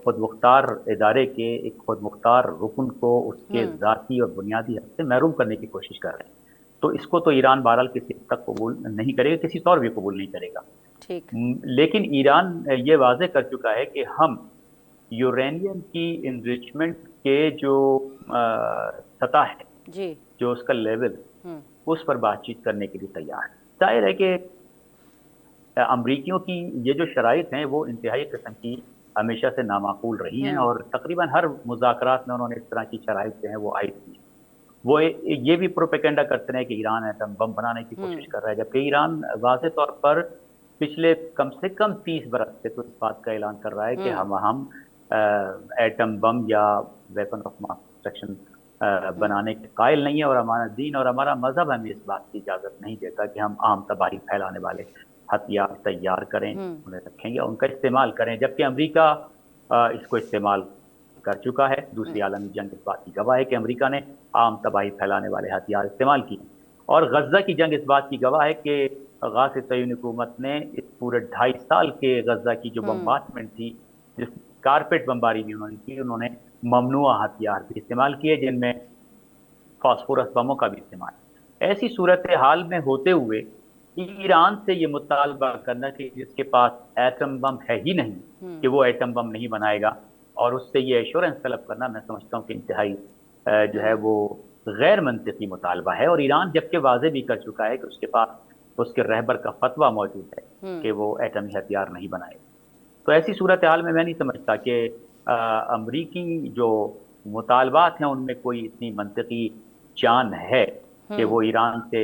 خود مختار ادارے کے ایک خود مختار رکن کو اس کے ذاتی اور بنیادی حق سے محروم کرنے کی کوشش کر رہے ہیں. تو اس کو تو ایران بہرحال کسی حد تک قبول نہیں کرے گا, کسی طور بھی قبول نہیں کرے گا. لیکن ایران یہ واضح کر چکا ہے کہ ہم یورینیم کی انریچمنٹ کے جو سطح ہے, جو اس کا لیول, اس پر بات چیت کرنے کے لیے تیار ہے. ظاہر ہے کہ امریکیوں کی یہ جو شرائط ہیں وہ انتہائی قسم کی ہمیشہ سے نامعقول رہی ہیں, اور تقریباً ہر مذاکرات میں انہوں نے اس طرح کی شرائط جو ہیں وہ عائد کی. وہ یہ بھی پروپیگنڈا کرتے ہیں کہ ایران ایٹم بم بنانے کی کوشش کر رہا ہے, جبکہ ایران واضح طور پر پچھلے کم سے کم 30 برس سے تو اس بات کا اعلان کر رہا ہے کہ ہم ایٹم بم یا ویپن آف ماس ڈسٹرکشن بنانے کے قائل نہیں ہے, اور ہمارا دین اور ہمارا مذہب ہمیں اس بات کی اجازت نہیں دیتا کہ ہم عام تباہی پھیلانے والے ہتھیار تیار کریں, انہیں رکھیں یا ان کا استعمال کریں. جبکہ امریکہ اس کو استعمال کر چکا ہے. دوسری عالمی جنگ اس بات کی گواہ ہے کہ امریکہ نے عام تباہی پھیلانے والے ہتھیار استعمال کیے, اور غزہ کی جنگ اس بات کی گواہ ہے کہ غاصب صہیونی حکومت نے اس پورے 2.5 سال کے غزہ کی جو بمبارڈمنٹ تھی, جس کارپیٹ بمباری بھی انہوں نے کی, انہوں نے ممنوع ہتھیار بھی استعمال کیے جن میں فاسفورس بموں کا بھی استعمال. ایسی صورتحال میں ہوتے ہوئے ایران سے یہ مطالبہ کرنا کہ جس کے پاس ایٹم بم ہے ہی نہیں کہ وہ ایٹم بم نہیں بنائے گا, اور اس سے یہ ایشورنس طلب کرنا, میں سمجھتا ہوں کہ انتہائی جو ہے وہ غیر منطقی مطالبہ ہے. اور ایران جبکہ واضح بھی کر چکا ہے کہ اس کے پاس اس کے رہبر کا فتویٰ موجود ہے کہ وہ ایٹمی ہتھیار نہیں بنائے. تو ایسی صورتحال میں نہیں سمجھتا کہ امریکی جو مطالبات ہیں ان میں کوئی اتنی منطقی جان ہے کہ وہ ایران سے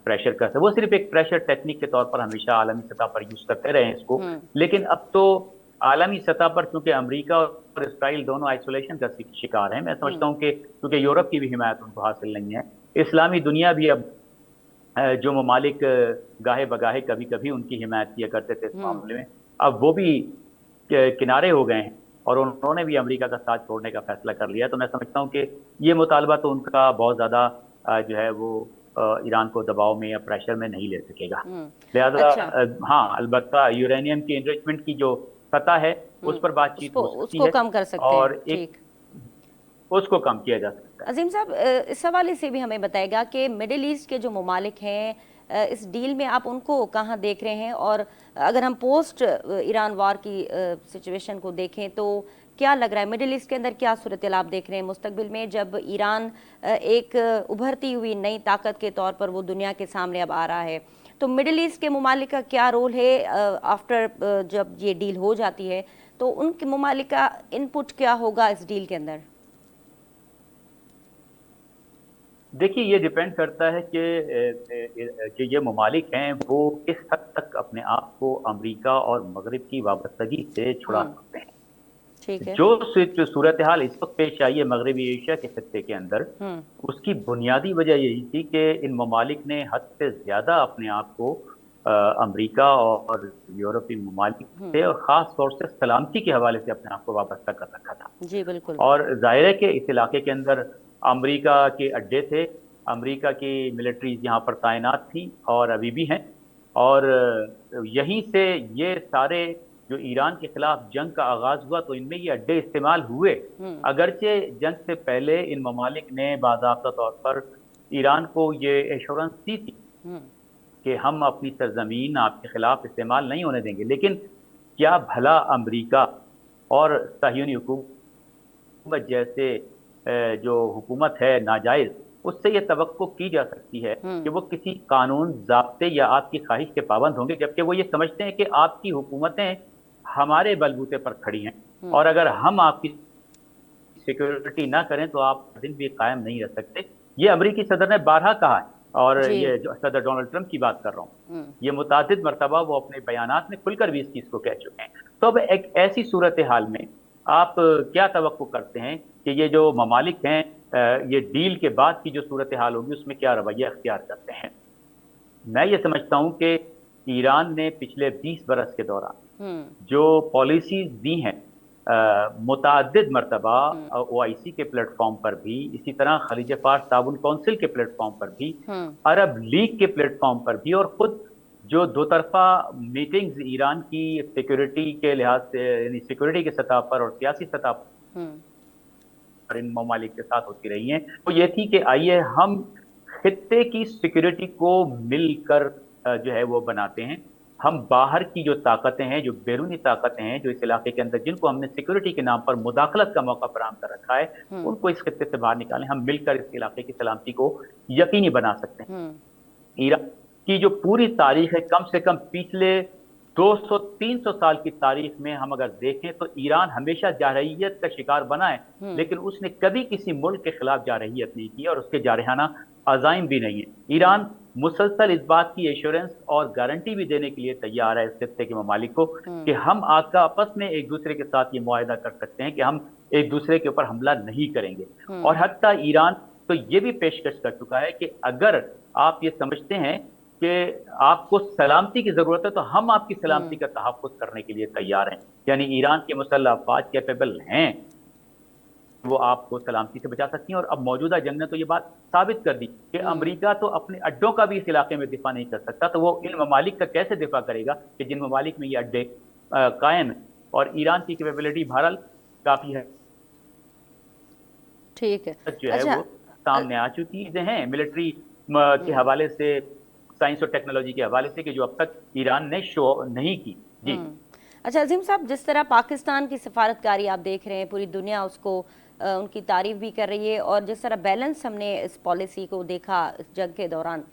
پریشر کر سکتے. وہ صرف ایک پریشر ٹیکنیک کے طور پر ہمیشہ عالمی سطح پر یوز کرتے رہے ہیں اس کو, لیکن اب تو عالمی سطح پر چونکہ امریکہ اور اسرائیل دونوں آئسولیشن کا شکار ہیں, میں سمجھتا ہوں کہ کیونکہ یورپ کی بھی حمایت ان کو حاصل نہیں ہے, اسلامی دنیا بھی اب जो ममालिक गाहे बगाहे कभी कभी उनकी हिमायत किया करते थे इस मामले में, अब वो भी किनारे हो गए हैं और उन्होंने भी अमेरिका का साथ छोड़ने का फैसला कर लिया। तो मैं समझता हूँ कि ये मुतालबा तो उनका बहुत ज़्यादा जो है वो ईरान को दबाव में या प्रेशर में नहीं ले सकेगा। लिहाजा अच्छा, हाँ, अलबत्ता यूरेनियम की एनरिचमेंट की जो सतह है उस पर बातचीत उसको हो सकती उसको है कम कर सकते हैं। और एक ठीक। उसको कम किया जा सकता है। अजीम साहब, इस हवाले से भी हमें बताएगा कि मिडिल ईस्ट के जो ममालिक हैं, इस डील में आप उनको कहाँ देख रहे हैं, और अगर हम पोस्ट ईरान वार की सिचुएशन को देखें तो क्या लग रहा है मिडिल ईस्ट के अंदर, क्या सूरत आप देख रहे हैं मुस्तकबिल में, जब ईरान एक उभरती हुई नई ताकत के तौर पर वो दुनिया के सामने अब आ रहा है, तो मिडिल ईस्ट के ममालिक का क्या रोल है आफ्टर जब ये डील हो जाती है, तो उन ममालिक का इनपुट क्या होगा इस डील के अंदर? देखिए, ये डिपेंड करता है कि ये ममालिक हैं वो किस हद तक अपने आप को अमेरिका और मगरिब की वाबस्तगी से छुड़ा सकते हैं। ठीक है। जो सूरत हाल इस वक्त पेश आई है मगरबी एशिया के खत्ते के अंदर, उसकी बुनियादी वजह यही थी कि इन ममालिक ने हद से ज्यादा अपने आप को अमेरिका और यूरोपीय ममालिक से और ख़ास तौर से सलामती के हवाले से अपने आप को वाबस्ता कर रखा था। जी बिल्कुल। और जाहिर है कि इस इलाके के अंदर अमेरिका के अड्डे थे, अमेरिका की मिलिट्रीज यहाँ पर तैनात थी और अभी भी हैं, और यहीं से ये सारे जो ईरान के खिलाफ जंग का आगाज हुआ तो इनमें ये अड्डे इस्तेमाल हुए। अगरचे जंग से पहले इन ममालिक ने बाज़ाब्ता तौर पर ईरान को ये एश्योरेंस दी थी कि हम अपनी सरजमीन आपके खिलाफ इस्तेमाल नहीं होने देंगे, लेकिन क्या भला अमेरिका और साहियोनी हुकूमत जैसे जो हुकूमत है नाजायज, उससे ये तवक्को की जा सकती है कि वो किसी कानून, ज़ाब्ते या आपकी ख्वाहिश के पाबंद होंगे, जबकि वो ये समझते हैं कि आपकी हुकूमतें हमारे बलबूते पर खड़ी हैं और अगर हम आपकी सिक्योरिटी ना करें तो आप दिन भी कायम नहीं रह सकते। ये अमेरिकी सदर ने बारहा कहा है, और ये जो सदर डोनाल्ड ट्रंप की बात कर रहा हूँ, ये मुतादिद मरतबा वो अपने बयानात में खुलकर भी इस चीज़ को कह चुके हैं। तो अब एक ऐसी सूरत हाल में आप क्या तवक्को करते हैं कि ये जो ममालिक हैं ये डील के बाद की जो सूरत हाल होगी उसमें क्या रवैया अख्तियार करते हैं? मैं ये समझता हूँ कि ईरान ने पिछले 20 बरस के दौरान जो पॉलिसीज दी हैं, मुतादिद मरतबा OIC के प्लेटफॉर्म पर भी, इसी तरह खलीज फार्स ताउन काउंसिल के प्लेटफॉर्म पर भी, अरब लीग के प्लेटफॉर्म पर भी, और खुद जो दो तरफा मीटिंग्स ईरान की सिक्योरिटी के लिहाज से, यानी सिक्योरिटी की सतह पर और सियासी सतह पर इन ममालिक के साथ होती रही हैं, तो ये थी कि आइए हम खित्ते की सिक्योरिटी को मिलकर जो है वो बनाते हैं। हम बाहर की जो ताकतें हैं, जो बैरूनी ताकतें हैं जो इस इलाके के अंदर, जिनको हमने सिक्योरिटी के नाम पर मुदाखलत का मौका फराहम कर रखा है, उनको इस खित्ते से बाहर निकालें। हम मिलकर इस इलाके की सलामती को यकीनी बना सकते हैं। ईरान की जो पूरी तारीख है, कम से कम पिछले 200-300 साल की तारीख में हम अगर देखें तो ईरान हमेशा जारहियत का शिकार बना है, लेकिन उसने कभी किसी मुल्क के खिलाफ जारहियत नहीं की और उसके जारहाना अज़ाइम भी नहीं है। ईरान मुसलसल इस बात की एश्योरेंस और गारंटी भी देने के लिए तैयार है इस खित्ते के ममालिक को कि हम आका आपस में एक दूसरे के साथ ये मुआहदा कर सकते हैं कि हम एक दूसरे के ऊपर हमला नहीं करेंगे। और हत्ता ईरान तो ये भी पेशकश कर चुका है कि अगर आप ये समझते हैं कि आपको सलामती की जरूरत है तो हम आपकी सलामती का तहफ़्फ़ुज़ करने के लिए तैयार हैं। यानी ईरान के मुसल्लह अफ़वाज कैपेबल हैं, वो आपको सलामती से बचा सकती हैं। और अब मौजूदा जंग ने तो ये बात साबित कर दी कि अमेरिका तो अपने अड्डों का भी इस इलाके में दिफा नहीं कर सकता, तो वो इन ममालिक का कैसे दिफा करेगा कि जिन ममालिक में ये अड्डे कायम है। और ईरान की कैपेबिलिटी बहरहाल काफ़ी है, ठीक है, जो है वो सामने आ चुकी हैं मिलिट्री के हवाले से, साइंस और टेक्नोलॉजी के हवाले से, कि जो अब तक ईरान ने शो नहीं की। जी अच्छा अजीम साहब, जिस तरह पाकिस्तान की सफारतकारी आप देख रहे हैं, पूरी दुनिया उसको उनकी तारीफ भी कर रही है, और जिस तरह बैलेंस हमने इस पॉलिसी को देखा इस जंग के दौरान,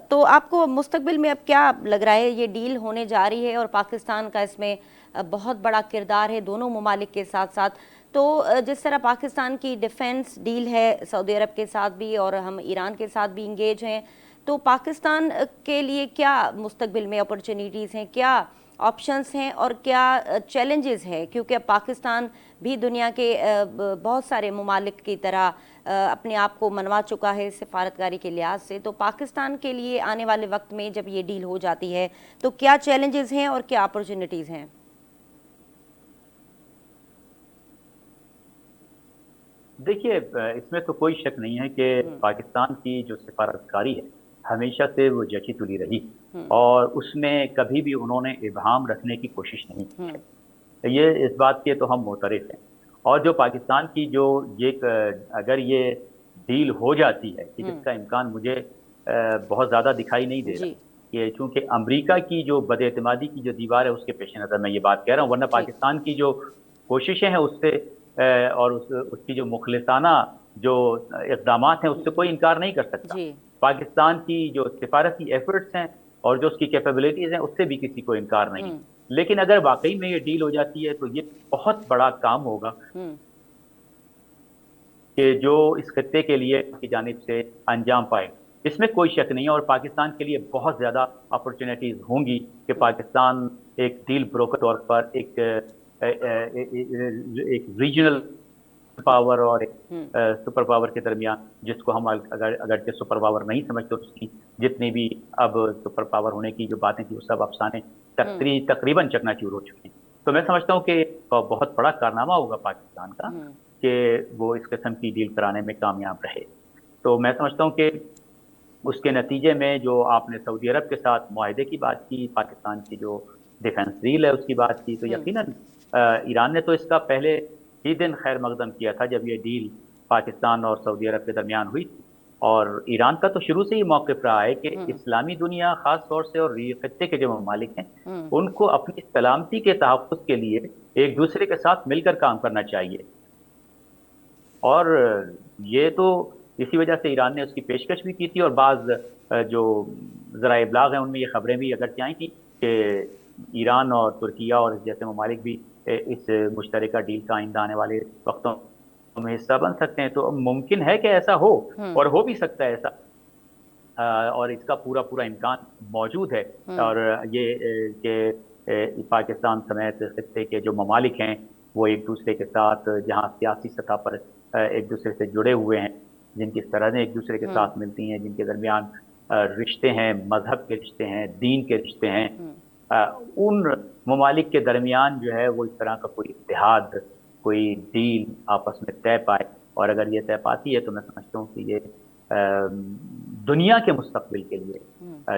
तो आपको मुस्तकबिल में अब क्या लग रहा है? ये डील होने जा रही है और पाकिस्तान का इसमें बहुत बड़ा किरदार है दोनों ममालिक के साथ साथ, तो जिस तरह पाकिस्तान की डिफेंस डील है सऊदी अरब के साथ भी और हम ईरान के साथ भी इंगेज हैं, तो पाकिस्तान के लिए क्या मुस्तकबिल में अपॉर्चुनिटीज़ हैं? क्या ऑप्शंस हैं और क्या चैलेंजेस हैं, क्योंकि अब पाकिस्तान भी दुनिया के बहुत सारे ममालिक की तरह अपने आप को मनवा चुका है सिफारतकारी के लिहाज से। तो पाकिस्तान के लिए आने वाले वक्त में जब ये डील हो जाती है तो क्या चैलेंजेस हैं और क्या अपॉर्चुनिटीज़ हैं? देखिए, इसमें तो कोई शक नहीं है कि पाकिस्तान की जो सिफारतकारी है हमेशा से वो जची तुली रही और उसमें कभी भी उन्होंने इबहाम रखने की कोशिश नहीं की है। ये इस बात के तो हम मोतरफ हैं। और जो पाकिस्तान की जो ये अगर ये डील हो जाती है कि जिसका इम्कान मुझे बहुत ज़्यादा दिखाई नहीं दे रहा, कि चूंकि अमेरिका की जो बदएतमादी की जो दीवार है उसके पेश नज़र मैं ये बात कह रहा हूँ, वरना पाकिस्तान की जो कोशिशें हैं उससे और उसकी जो मुखलिसाना जो इक़दाम हैं उससे कोई इनकार नहीं कर सकता। पाकिस्तान की जो सिफारती एफर्ट्स हैं और जो उसकी कैपेबिलिटीज़ हैं उससे भी किसी को इनकार नहीं। लेकिन अगर वाकई में ये डील हो जाती है तो ये बहुत बड़ा काम होगा कि जो इस खत्ते के लिए की जानिब से अंजाम पाए, इसमें कोई शक नहीं है। और पाकिस्तान के लिए बहुत ज़्यादा अपॉर्चुनिटीज़ होंगी कि पाकिस्तान एक डील ब्रोकर तौर पर एक रीजनल पावर और एक सुपर पावर के दरमियान, जिसको हम अगर सुपर पावर नहीं समझते, उसकी जितनी भी अब सुपर पावर होने की जो बातें थी वो सब अफसाने तकरीबन चकनाचूर हो चुकी हैं। तो मैं समझता हूँ कि बहुत बड़ा कारनामा होगा पाकिस्तान का कि वो इस किस्म की डील कराने में कामयाब रहे। तो मैं समझता हूँ कि उसके नतीजे में जो आपने सऊदी अरब के साथ मुआहदे की बात की, पाकिस्तान की जो डिफेंस डील है उसकी बात की, तो यकीनन ईरान ने तो इसका पहले ही दिन खैर मकदम किया था जब ये डील पाकिस्तान और सऊदी अरब के दरमियान हुई थी। और ईरान का तो शुरू से ही मौक़िफ़ रहा है कि इस्लामी दुनिया ख़ास तौर से और खत्ते के जो ममालिक हैं उनको अपनी सलामती के तहफ़्फ़ुज़ के लिए एक दूसरे के साथ मिलकर काम करना चाहिए। और ये तो इसी वजह से ईरान ने उसकी पेशकश भी की थी और बाज़ जो ज़राए इब्लाग हैं उनमें ये खबरें भी अगरचे आई थी कि ईरान और तुर्किया और जैसे ममालिक भी इस मुश्तरका डील का आइंदा आने वाले वक्तों में हिस्सा बन सकते हैं। तो मुमकिन है कि ऐसा हो और हो भी सकता है ऐसा, और इसका पूरा पूरा इम्कान मौजूद है। और ये कि पाकिस्तान समेत खत्ते के जो ममालिक हैं वो एक दूसरे के साथ जहाँ सियासी सतह पर एक दूसरे से जुड़े हुए हैं, जिनकी सरहदें एक दूसरे के साथ मिलती हैं, जिनके दरमियान रिश्ते हैं, मजहब के रिश्ते हैं, दीन के रिश्ते हैं, उन ममालिक के दरमियान जो है वो इस तरह का कोई इत्तेहाद, कोई डील आपस में तय पाए। और अगर ये तय पाती है तो मैं समझता हूँ कि ये दुनिया के मुस्तक़बिल के लिए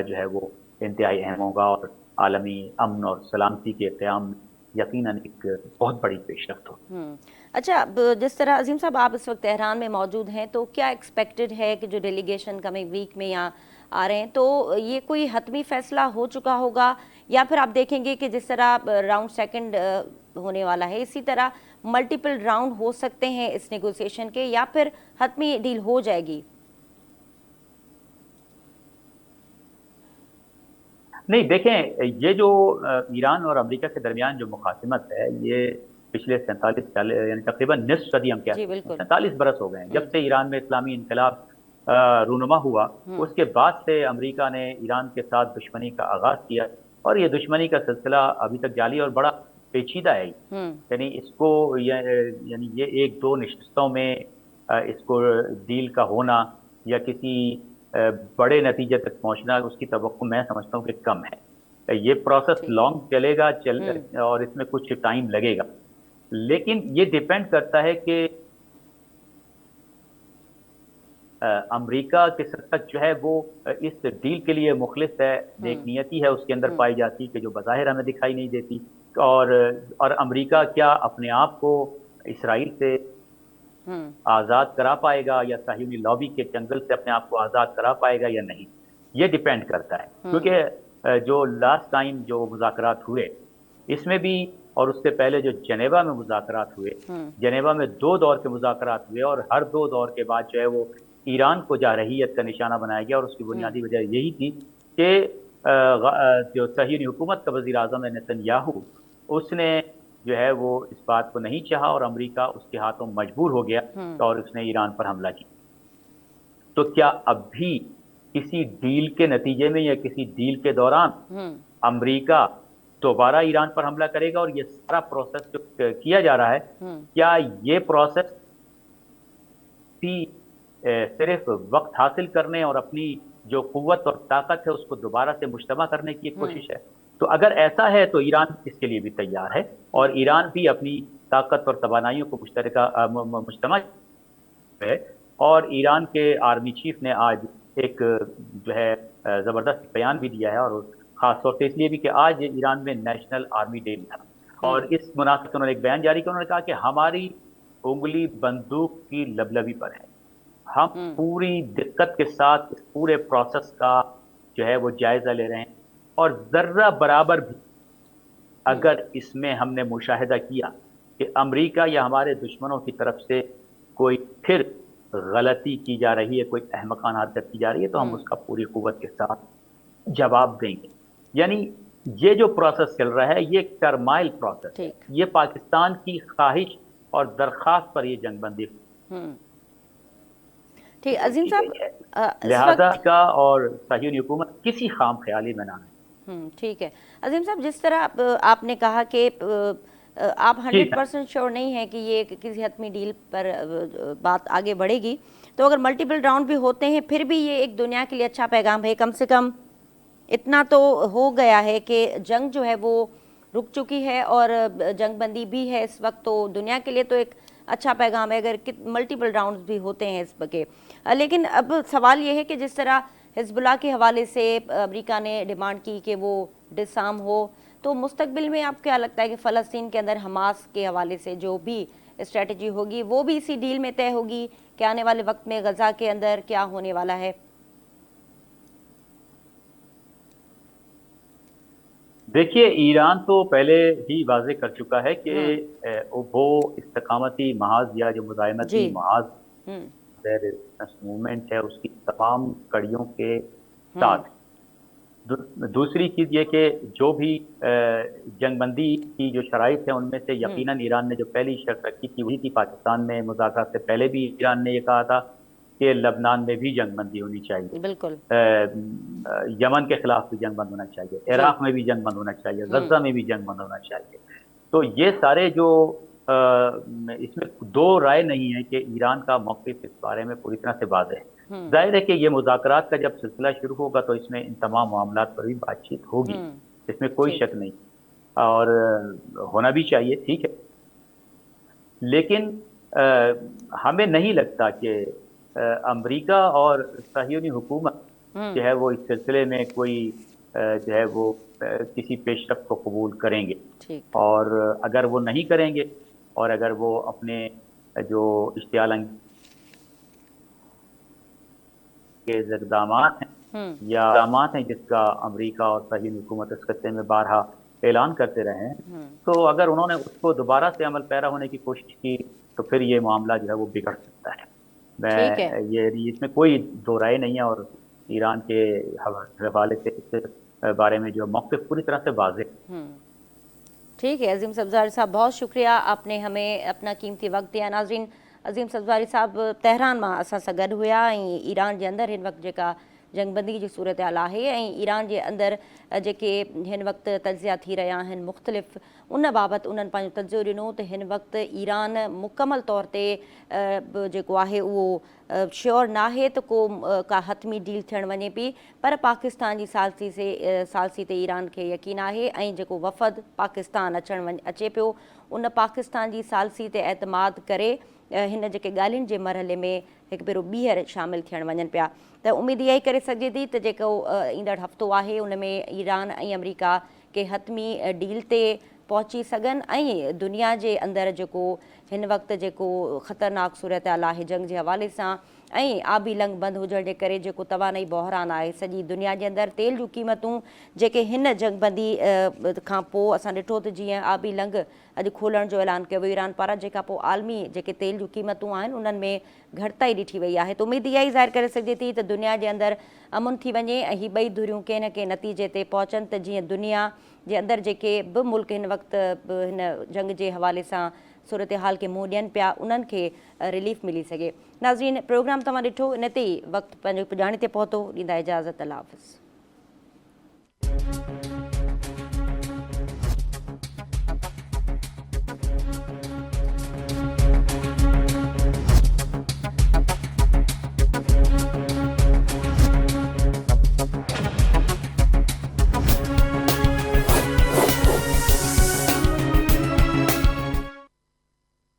जो है वो इंतहाई अहम होगा और आलमी अमन और सलामती के क़याम यकीनन एक बहुत बड़ी पेशरफ्त हो। अच्छा, जिस तरह अजीम साहब आप इस वक्त तेहरान में मौजूद हैं, तो क्या एक्सपेक्टेड है कि जो डेलीगेशन कमिंग वीक में यहाँ आ रहे हैं तो ये कोई हतमी फैसला हो चुका होगा, या फिर आप देखेंगे कि जिस तरह राउंड सेकंड होने वाला है इसी तरह मल्टीपल राउंड हो सकते हैं इस नेगोशिएशन के, या फिर हतमी डील हो जाएगी? नहीं, देखें, ये जो ईरान और अमेरिका के दरमियान जो मुखातिमत है ये पिछले 47 साल यानी तकरीबन निस्फ सदी हम कहते हैं, 47 बरस हो गए हैं जब से ईरान में इस्लामी इनकलाब रूनुमा हुआ। उसके बाद से अमेरिका ने ईरान के साथ दुश्मनी का आगाज किया और ये दुश्मनी का सिलसिला अभी तक जारी और बड़ा पेचीदा है। यानी इसको यानी ये एक दो नशिस्तों में इसको डील का होना या किसी बड़े नतीजे तक पहुंचना, उसकी तवक्को मैं समझता हूँ कि कम है। ये प्रोसेस लॉन्ग चलेगा और इसमें कुछ टाइम लगेगा, लेकिन ये डिपेंड करता है कि अमेरिका किस हद तक जो है वो इस डील के लिए मुखलिस है, नेकनियती है उसके अंदर पाई जाती कि जो बज़ाहिर हमें दिखाई नहीं देती। और अमेरिका क्या अपने आप को इसराइल से आज़ाद करा पाएगा या साहिनी लॉबी के जंगल से अपने आप को आज़ाद करा पाएगा या नहीं, ये डिपेंड करता है। क्योंकि जो लास्ट टाइम जो मुज़ाकरात हुए इसमें भी और उससे पहले जो जेनेवा में मुज़ाकरात हुए, जेनेवा में 2 दौर के मुज़ाकरात हुए और हर 2 दौर के बाद जो है वो ईरान को जारहियत का निशाना बनाया गया। और उसकी बुनियादी वजह यही थी कि जो साहिनी हुकूमत का वज़ीर आज़म है नेतन्याहू, उसने जो है वो इस बात को नहीं चाहा और अमेरिका उसके हाथों मजबूर हो गया और उसने ईरान पर हमला किया। तो क्या अब भी किसी डील के नतीजे में या किसी डील के दौरान अमेरिका दोबारा ईरान पर हमला करेगा, और ये सारा प्रोसेस जो किया जा रहा है, क्या ये प्रोसेस भी सिर्फ वक्त हासिल करने और अपनी जो कुव्वत और ताकत है उसको दोबारा से मुश्तमा करने की एक कोशिश है? तो अगर ऐसा है तो ईरान इसके लिए भी तैयार है, और ईरान भी अपनी ताकत और तवानाइयों को मुश्तमा है। और ईरान के आर्मी चीफ ने आज एक जो है ज़बरदस्त बयान भी दिया है, और ख़ास तौर से इसलिए भी कि आज ईरान में नेशनल आर्मी डे था, और इस मुनासिब से उन्होंने एक बयान जारी किया। उन्होंने कहा कि हमारी उंगली बंदूक की लबलबी पर है, हम पूरी दिक्कत के साथ इस पूरे प्रोसेस का जो है वो जायज़ा ले रहे हैं, और ज़र्रा बराबर भी अगर इसमें हमने मुशाहिदा किया कि अमेरिका या हमारे दुश्मनों की तरफ से कोई फिर गलती की जा रही है, कोई अहमकाना हरकत की जा रही है, तो हम उसका पूरी कुव्वत के साथ जवाब देंगे। यानी ये जो प्रोसेस चल रहा है ये एक टर्माइल प्रोसेस है, ये पाकिस्तान की ख्वाहिश और दरख्वास्त पर ये जंगबंदी ठीक। अजीम साहब, लिहाजा का और साहियोनी हुकूमत किसी खाम ख्याली में ना है। ठीक है अजीम साहब, जिस तरह आपने कहा कि आप 100% श्योर नहीं है कि ये किसी हतमी डील पर बात आगे बढ़ेगी, तो अगर मल्टीपल राउंड भी होते हैं फिर भी ये एक दुनिया के लिए अच्छा पैगाम है। कम से कम इतना तो हो गया है कि जंग जो है वो रुक चुकी है और जंगबंदी भी है इस वक्त, तो दुनिया के लिए तो एक अच्छा पैगाम है अगर मल्टीपल राउंड्स भी होते हैं इस के। लेकिन अब सवाल ये है कि जिस तरह हिजबुल्लाह के हवाले से अमेरिका ने डिमांड की कि वो डिसआर्म हो, तो मुस्तकबिल में आप क्या लगता है कि फ़लस्तीन के अंदर हमास के हवाले से जो भी स्ट्रेटजी होगी वो भी इसी डील में तय होगी कि आने वाले वक्त में गजा के अंदर क्या होने वाला है? देखिए, ईरान तो पहले ही वाज़ेह कर चुका है कि वो इस्तकामती महाज या जो मुज़ाहिमती महाज मूवमेंट है उसकी तमाम कड़ियों के साथ। दूसरी चीज़ ये कि जो भी जंगबंदी की जो शराइत है उनमें से यकीनन ईरान ने जो पहली शर्त रखी थी वही थी। पाकिस्तान में मुज़ाकरात से पहले भी ईरान ने ये कहा था कि लबनान में भी जंगबंदी होनी चाहिए, बिल्कुल यमन के खिलाफ भी जंग बंद होना चाहिए, इराक में भी जंग बंद होना चाहिए, गजा में भी जंग बंद होना चाहिए। तो ये सारे जो इसमें दो राय नहीं है कि ईरान का मौक़िफ़ इस बारे में पूरी तरह से वाज़ेह है। जाहिर है कि ये मुज़ाकरात का जब सिलसिला शुरू होगा तो इसमें इन तमाम मामलात पर भी बातचीत होगी, इसमें कोई शक नहीं, और होना भी चाहिए, ठीक है। लेकिन हमें नहीं लगता कि अमेरिका और साहियोनी हुकूमत जो है वो इस सिलसिले में कोई जो है वो किसी पेशरफ को कबूल करेंगे। और अगर वो नहीं करेंगे और अगर वो अपने जो इश्तियाल के इक़दामात हैं या इक़दामात हैं जिसका अमेरिका और साहियोनी हुकूमत इस खत्ते में बारहा ऐलान करते रहे हैं, तो अगर उन्होंने उसको दोबारा से अमल पैरा होने की कोशिश की तो फिर ये मामला जो है वो बिगड़ सकता है। ये इसमें कोई दो राय नहीं है, और ईरान के हवाले से इस बारे में जो मौक़िफ़ पूरी तरह से वाज़ेह। ठीक है अजीम सब्ज़वारी साहब, बहुत शुक्रिया, आपने हमें अपना कीमती वक्त दिया। नाज़रीन, अजीम सब्ज़वारी साहब तेहरान में असां सां गॾु हुया ऐं ईरान जे अंदरि हिन वक़्तु जेका जंगबंदी जी सूरत हाल आहे ऐं ईरान जे अंदरि जेके हिन वक़्तु तज़िया थी रहिया आहिनि मुख़्तलिफ़, उन बाबति उन्हनि पंहिंजो तज़ियो ॾिनो त हिन वक़्तु ईरान मुकमल तौर ते जेको आहे उहो श्योर नाहे त को का हतमी डील थियण वञे पई, पर पाकिस्तान जी सालसी ते ईरान खे यकीन आहे ऐं जेको वफ़द पाकिस्तान अचे पियो उन पाकिस्तान जी सालसी ते एतमाद करे हिन जेके ॻाल्हियुनि जे मरहले में हिकु भेरो ॿीहर शामिलु थियण वञनि पिया। त उमेदु इहा ई करे सघिजे थी त जेको ईंदड़ हफ़्तो आहे उन में ईरान ऐं अमेरिका के हतमी डील ते पहुची सघनि ऐं दुनिया जे अंदरि जेको हिन वक़्तु जेको ख़तरनाक सूरत हाल आहे जंग जे हवाले सां ऐं आबी लंग बंदि हुजण जे करे जेको तवानई बहिरान आहे सॼी दुनिया जे अंदरि, तेल जूं क़ीमतूं जेके हिन जंगबंदी खां पोइ असां ॾिठो त जीअं आबी लंग अॼु खोलण जो ऐलान कयो वियो ईरान पारां, जेका पोइ आलमी जेके तेल जूं क़ीमतूं आहिनि उन्हनि में घटिताई ॾिठी वई आहे। त उमेदु इहा ई ज़ाहिर करे सघिजे थी त दुनिया जे अंदरि अमुन थी वञे ऐं हीअ ॿई धुरियूं कंहिं न कंहिं नतीजे ते पहुचनि त जीअं दुनिया जे अंदरि जेके बि मुल्क हिन वक़्तु हिन जंग जे हवाले सां सूरत हाल खे मुंहुं ॾियनि पिया उन्हनि खे रिलीफ मिली सघे। नाज़रीन, प्रोग्राम तव्हां ॾिठो, इन ते ई वक़्तु पंहिंजो पुॼाणी ते पहुतो, ॾींदा इजाज़त, अल्लाह हाफ़िज़।